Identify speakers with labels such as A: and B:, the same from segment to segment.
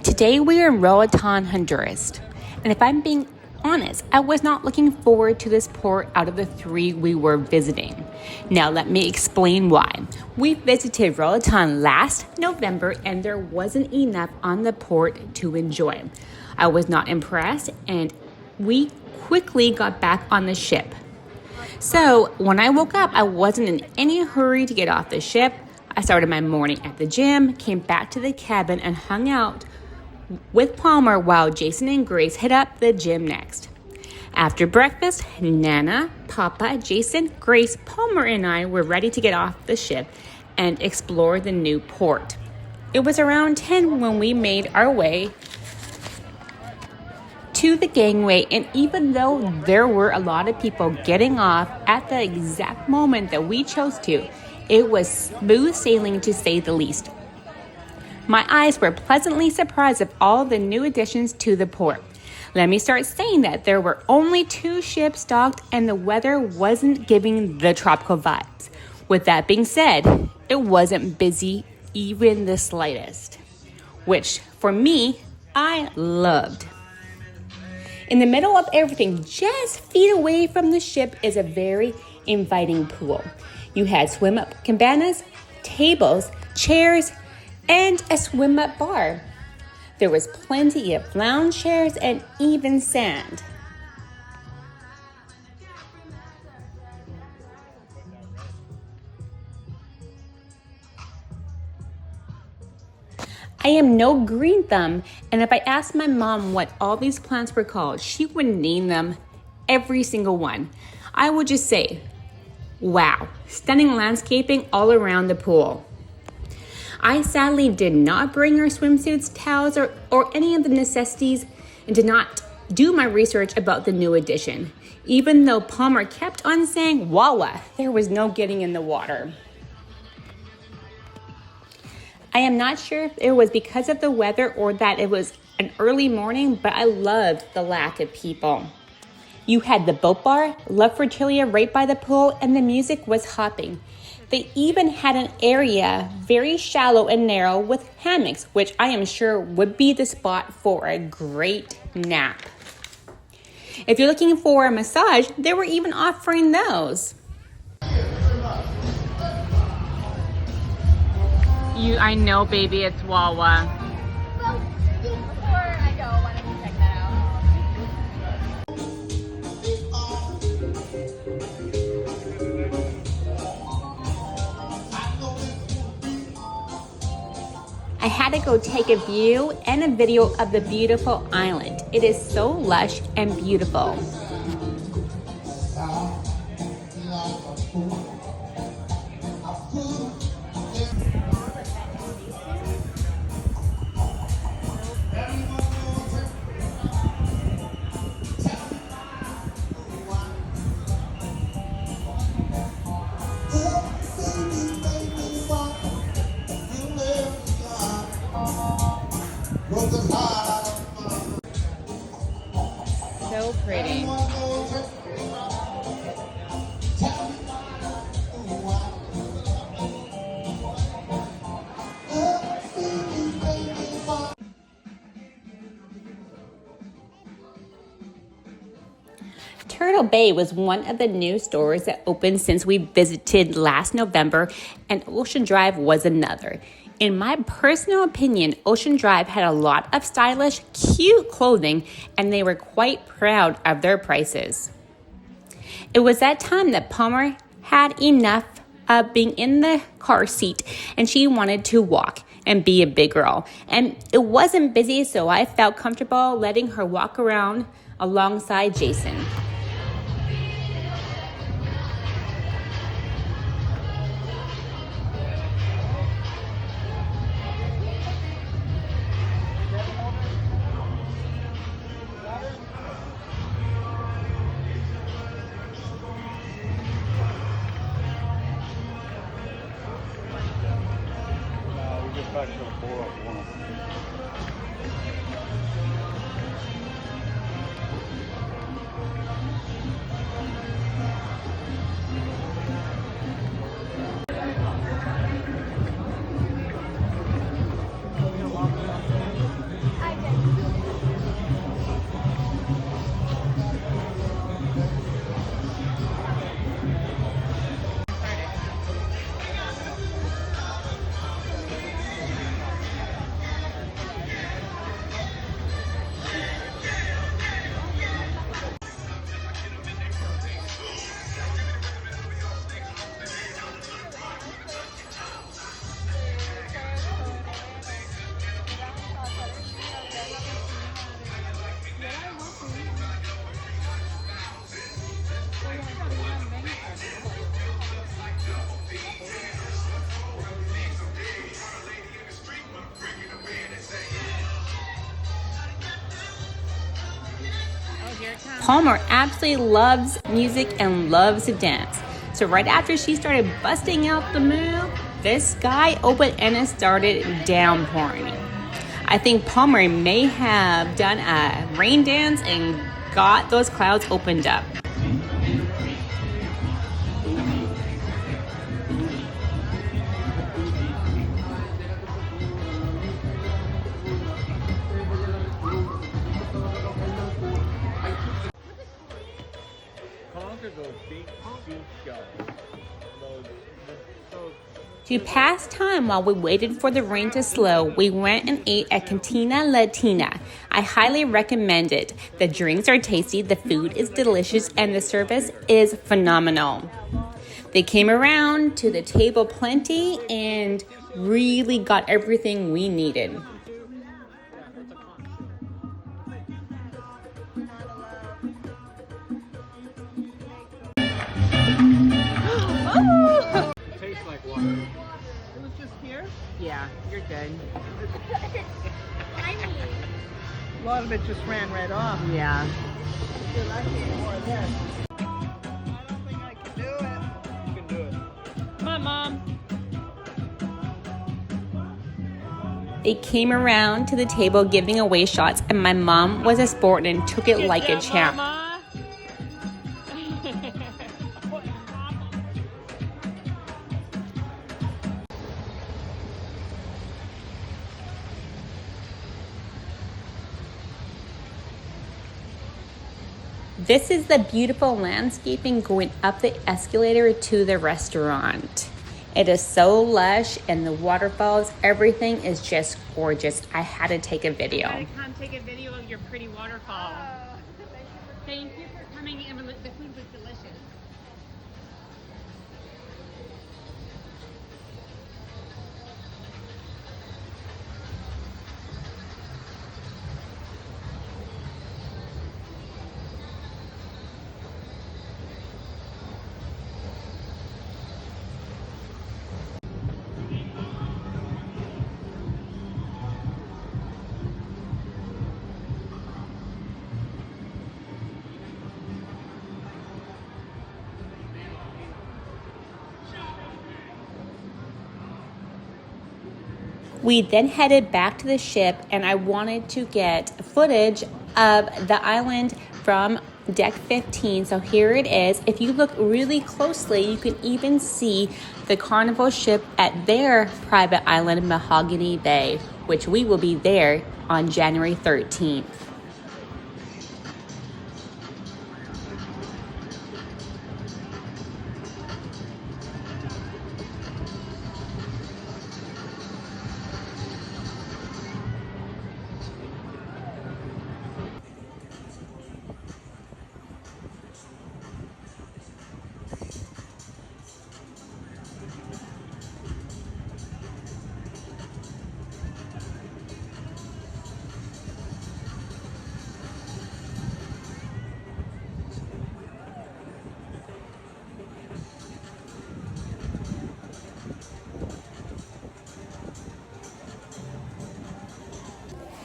A: Today we are in Roatan, Honduras, and if I'm being honest, I was not looking forward to this port out of the 3 we were visiting. Now let me explain why. We visited Roatan last November and there wasn't enough on the port to enjoy. I was not impressed and we quickly got back on the ship. So when I woke up, I wasn't in any hurry to get off the ship. I started my morning at the gym, came back to the cabin and hung out with Palmer while Jason and Grace hit up the gym next. After breakfast, Nana, Papa, Jason, Grace, Palmer, and I were ready to get off the ship and explore the new port. It was around 10 when we made our way to the gangway, and even though there were a lot of people getting off at the exact moment that we chose to, it was smooth sailing to say the least. My eyes were pleasantly surprised of all the new additions to the port. Let me start saying that there were only 2 ships docked and the weather wasn't giving the tropical vibes. With that being said, it wasn't busy even the slightest, which for me, I loved. In the middle of everything, just feet away from the ship is a very inviting pool. You had swim-up cabanas, tables, chairs, and a swim-up bar. There was plenty of lounge chairs and even sand. I am no green thumb, and if I asked my mom what all these plants were called, she would name them, every single one. I would just say, wow, stunning landscaping all around the pool. I sadly did not bring our swimsuits, towels, or any of the necessities and did not do my research about the new addition. Even though Palmer kept on saying, Wawa, there was no getting in the water. I am not sure if it was because of the weather or that it was an early morning, but I loved the lack of people. You had the boat bar, Love for Chilia right by the pool, and the music was hopping. They even had an area very shallow and narrow with hammocks, which I am sure would be the spot for a great nap. If you're looking for a massage, they were even offering those. I know, baby, it's Wawa.
B: Well, before I go, why don't you check that out?
A: I had to go take a view and a video of the beautiful island. It is so lush and beautiful. So pretty. Turtle Bay was one of the new stores that opened since we visited last November, and Ocean Drive was another. In my personal opinion, Ocean Drive had a lot of stylish, cute clothing, and they were quite proud of their prices. It was that time that Palmer had enough of being in the car seat, and she wanted to walk and be a big girl. And it wasn't busy, so I felt comfortable letting her walk around alongside Jason.
C: Back to the 401.
A: Palmer absolutely loves music and loves to dance. So right after she started busting out the move, the sky opened and it started downpouring. I think Palmer may have done a rain dance and got those clouds opened up.
C: Conquer those big soup shells.
A: To pass time while we waited for the rain to slow, we went and ate at Cantina Latina. I highly recommend it. The drinks are tasty, the food is delicious, and the service is phenomenal. They came around to the table plenty and really got everything we needed.
C: Tastes like water.
D: It was just here.
A: Yeah, you're good.
D: A lot of it just ran right off.
A: Yeah.
D: Dude, I need more of this. I don't think I can do it.
C: You can do it.
A: Come on, Mom. They came around to the table giving away shots, and my mom was a sport and took it like a champ. This is the beautiful landscaping going up the escalator to the restaurant. It is so lush and the waterfalls, everything is just gorgeous. I had to take a video.
E: I gotta come take a video of your pretty waterfall. Thank you for coming in. The food was delicious.
A: We then headed back to the ship, and I wanted to get footage of the island from deck 15. So here it is. If you look really closely, you can even see the Carnival ship at their private island, Mahogany Bay, which we will be there on January 13th.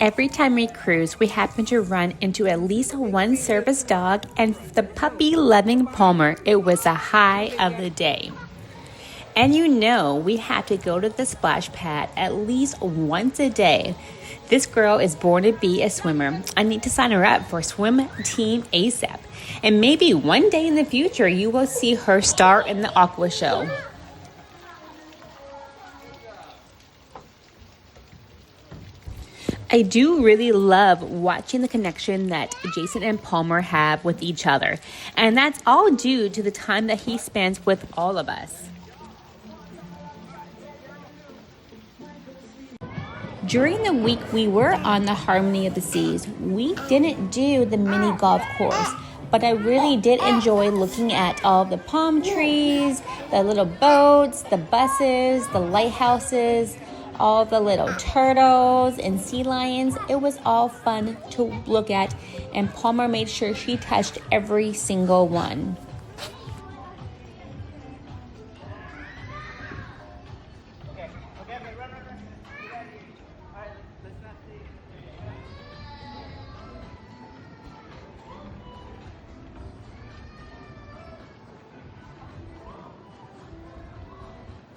A: Every time we cruise, we happen to run into at least one service dog and the puppy-loving Palmer. It was a high of the day. And you know we have to go to the splash pad at least once a day. This girl is born to be a swimmer. I need to sign her up for swim team ASAP. And maybe one day in the future, you will see her star in the aqua show. I do really love watching the connection that Jason and Palmer have with each other. And that's all due to the time that he spends with all of us. During the week we were on the Harmony of the Seas, we didn't do the mini golf course. But I really did enjoy looking at all the palm trees, the little boats, the buses, the lighthouses, all the little turtles and sea lions. It was all fun to look at, and Palmer made sure she touched every single one.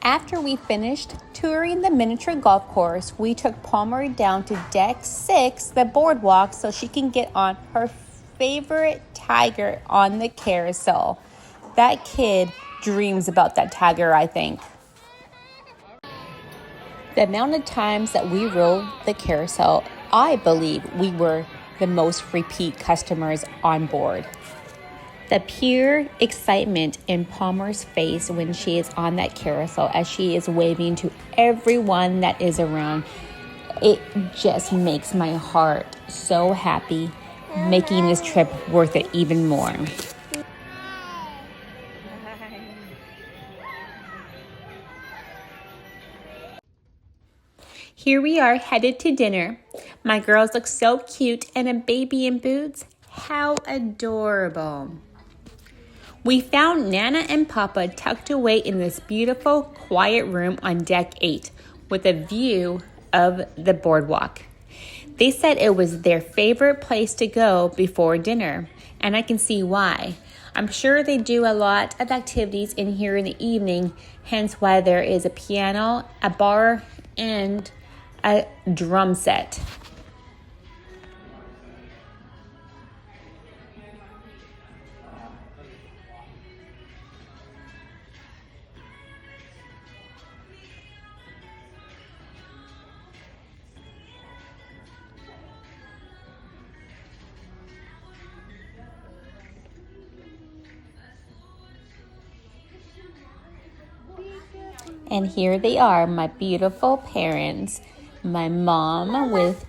A: After we finished touring the miniature golf course, we took Palmer down to deck 6, the boardwalk, so she can get on her favorite tiger on the carousel. That kid dreams about that tiger, I think. The amount of times that we rode the carousel, I believe we were the most repeat customers on board. The pure excitement in Palmer's face when she is on that carousel as she is waving to everyone that is around, it just makes my heart so happy, making this trip worth it even more. Here we are headed to dinner. My girls look so cute and a baby in boots. How adorable. We found Nana and Papa tucked away in this beautiful, quiet room on deck 8 with a view of the boardwalk. They said it was their favorite place to go before dinner, and I can see why. I'm sure they do a lot of activities in here in the evening, hence why there is a piano, a bar, and a drum set. And here they are, my beautiful parents. My mom with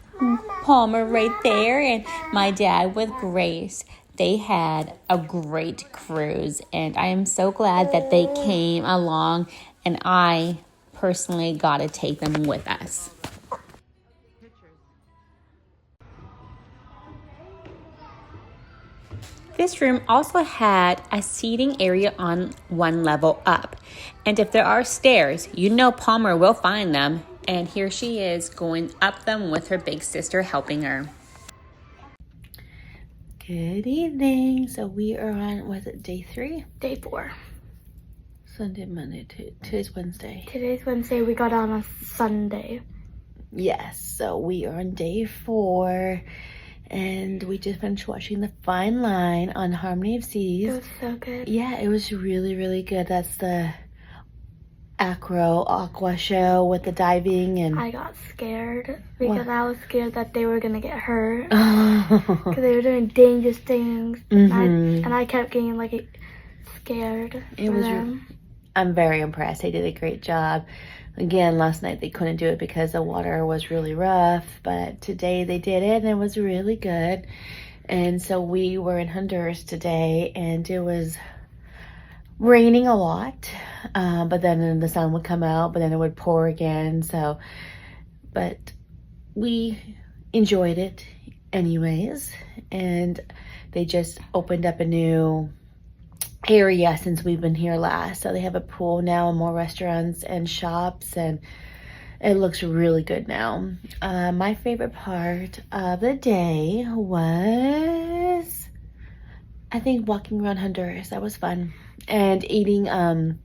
A: Palmer right there and my dad with Grace. They had a great cruise and I am so glad that they came along and I personally got to take them with us. This room also had a seating area on one level up. And if there are stairs, you know Palmer will find them. And here she is going up them with her big sister helping her. Good evening. So we are on, was it day 3?
B: Day 4.
A: Sunday, Monday, today's Wednesday.
B: Today's Wednesday. We got on a Sunday.
A: Yes, so we are on day 4. And we just finished watching The Fine Line on Harmony of Seas.
B: It was so good.
A: Yeah, it was really, really good. That's the aqua show with the diving and...
B: I got scared because
A: What?
B: I was scared that they were going to get hurt. Because they were doing dangerous things. And I kept getting scared for them.
A: I'm very impressed. They did a great job. Again, last night they couldn't do it because the water was really rough, but today they did it and it was really good. And so we were in Honduras today and it was raining a lot, but then the sun would come out, but then it would pour again. But we enjoyed it anyways. And they just opened up a new area since we've been here last, so they have a pool now and more restaurants and shops, and it looks really good now. My favorite part of the day was, I think, walking around Honduras. That was fun, and eating and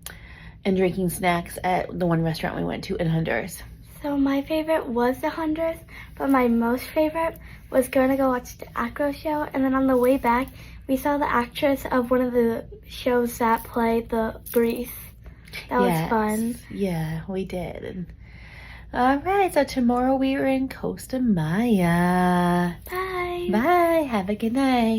A: drinking snacks at the one restaurant we went to in Honduras.
B: So my favorite was the Honduras, but my most favorite was going to go watch the acro show, and then on the way back we saw the actress of one of the shows that played the Grease. That was fun.
A: Yeah, we did. All right, so tomorrow we are in Costa Maya.
B: Bye.
A: Bye. Have a good night.